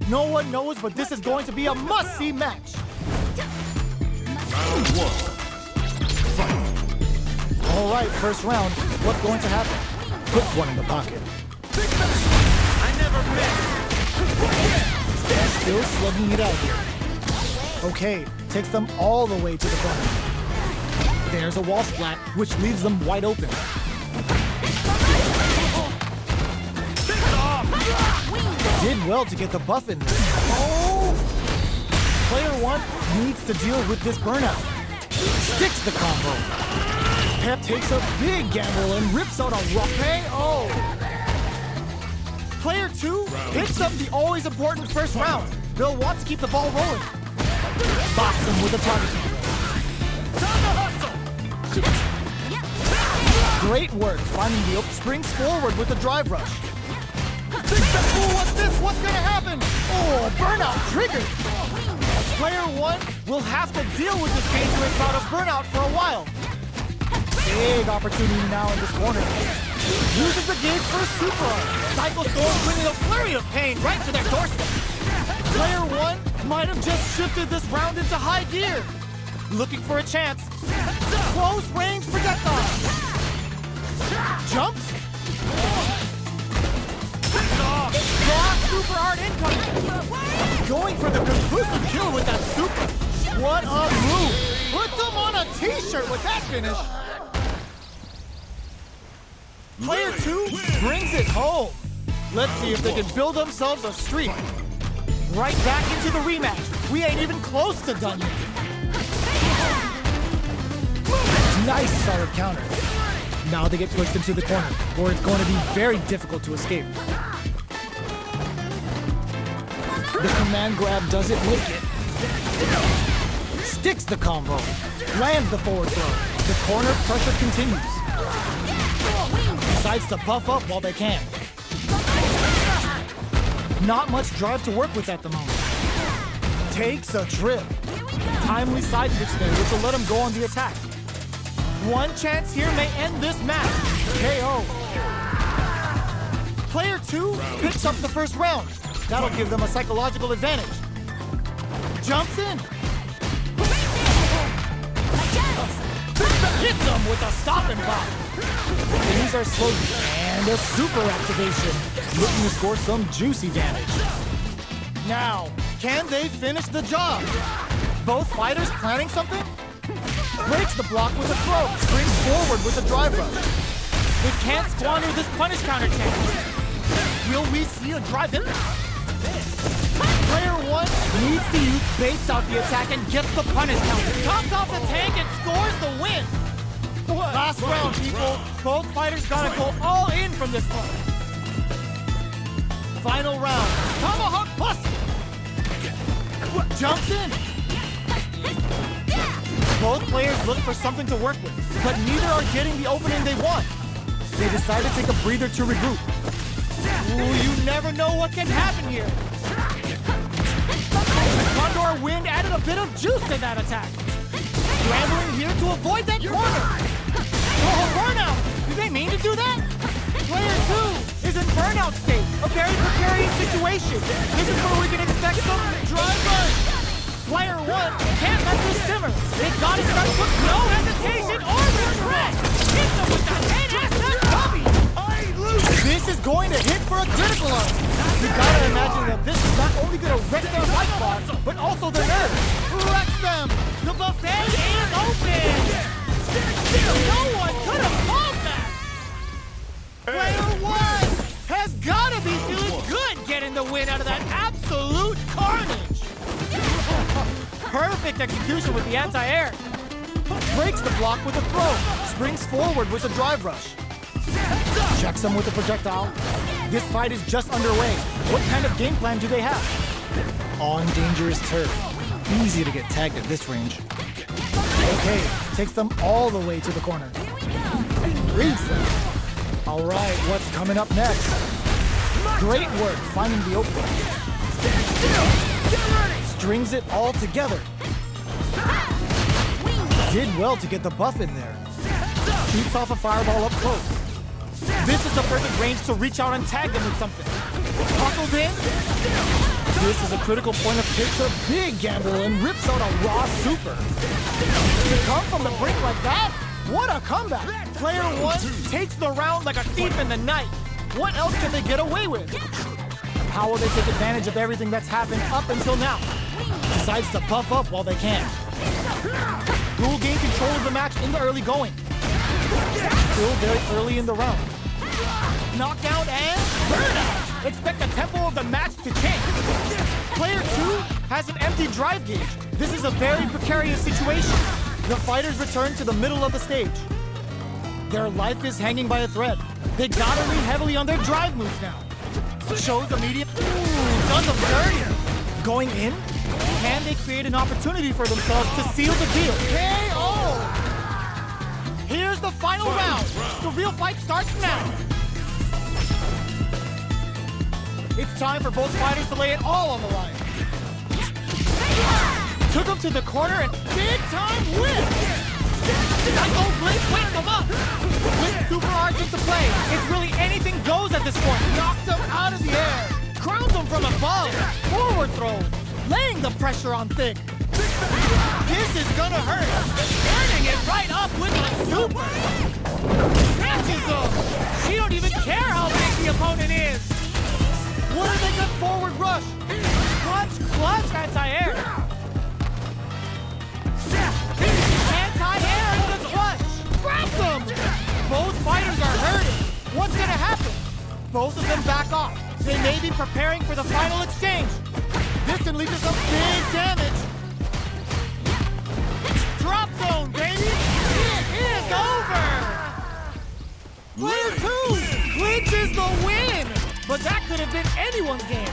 No one knows, but this is going to be a must-see match. Round one. Fight. All right, first round. What's going to happen? Puts one in the pocket. I never miss. Still slugging it out here. Okay, takes them all the way to the corner. There's a wall splat, which leaves them wide open. Did well to get the buff in there. Oh! Player one needs to deal with this burnout. Sticks the combo. Pep takes a big gamble and rips out a rock. KO. Player two picks up the always important first round. They'll want to keep the ball rolling. Box him with a target combo. Great work finding the open. Springs forward with a drive rush. Oh, what's this? What's gonna happen? Oh, burnout triggered. Player one will have to deal with this dangerous bout of burnout for a while. Big opportunity now in this corner. Uses the gauge for a super arm. Cycle Storm bringing a flurry of pain right to their doorstep. Player one might have just shifted this round into high gear. Looking for a chance. Close range projectile. Jumps. Raw super hard incoming. Going for the conclusive kill with that super. What a move. Puts them on a t-shirt with that finish. Player two brings it home. Let's see if they can build themselves a streak. Right back into the rematch. We ain't even close to done yet. Nice solid counter. Now they get pushed into the corner, where it's going to be very difficult to escape. The command grab doesn't make it. Sticks the combo. Lands the forward throw. The corner pressure continues. Decides to buff up while they can. Not much drive to work with at the moment. Takes a trip. Timely side switch there, which will let him go on the attack. One chance here may end this match. KO. Player two picks up the first round. That'll give them a psychological advantage. Jumps in. Hits them with a stop and pop. Things are slow and a super activation. Looking to score some juicy damage. Now, can they finish the job? Both fighters planning something? Breaks the block with a throw. Springs forward with a drive rush. They can't squander this punish counter chance. Will we see a drive in? Player one needs to use baits out the attack and gets the punish counter. Comes off the tank and scores the win. Last round, people. Both fighters gotta go all in from this point. Final round. Tomahawk bust. Jumps in. Both players look for something to work with, but neither are getting the opening they want. They decide to take a breather to regroup. Ooh, you never know what can happen here. Condor Wind added a bit of juice to that attack. Scrambling here to avoid that corner. Oh, burnout! Did they mean to do that? Player two is in burnout state, a very precarious situation. This is where we can expect some drive run. Player one can't let this simmer. They gotta start with no hesitation or regret. Hit them with that head-ass nut cubby. This is going to hit for a critical arm. You gotta imagine that this is not only gonna wreck their life bar, but also their nerves. Wreck them. The buffet is open. No one could have called that. Player one has gotta be feeling good getting the win out of that absolute carnage. Perfect execution with the anti-air. Breaks the block with a throw. Springs forward with a drive rush. Checks him with a projectile. This fight is just underway. What kind of game plan do they have? On dangerous turf. Easy to get tagged at this range. Okay, takes them all the way to the corner. Reads them. All right, what's coming up next? Great work finding the opening. Strings it all together. Did well to get the buff in there. Keeps off a fireball up close. This is the perfect range to reach out and tag them with something. Buckles in. This is a critical point of takes a big gamble and rips out a raw super. To come from the brink like that? What a comeback! Player one takes the round like a thief in the night. What else can they get away with? How will they take advantage of everything that's happened up until now? Decides to buff up while they can. Will gain control of the match in the early going. Still very early in the round. Knockdown and burnout! Expect the tempo of the match to change. Player two has an empty drive gauge. This is a very precarious situation. The fighters return to the middle of the stage. Their life is hanging by a thread. They gotta lean heavily on their drive moves now. Shows immediate. Ooh, done them dirty. Going in? Can they create an opportunity for themselves to seal the deal? KO! Here's the final round. The real fight starts now. It's time for both fighters to lay it all on the line. Took him to the corner and big time whip! Psycho Blitz wakes him up! Blitz super arts into play. It's really anything goes at this point. Knocked him out of the air. Crowns him from above. Forward throw. Laying the pressure on Thick. This is gonna hurt. Turning it right up with a super. Catches him. She don't even care how big the opponent is. What are they good forward rush? Clutch, anti-air. Anti-air into the clutch. Grab them. Both fighters are hurting. What's gonna happen? Both of them back off. They may be preparing for the final exchange. This can lead to some big damage. Drop zone, baby. It is over. Player two clinches the win. But that could have been anyone's game.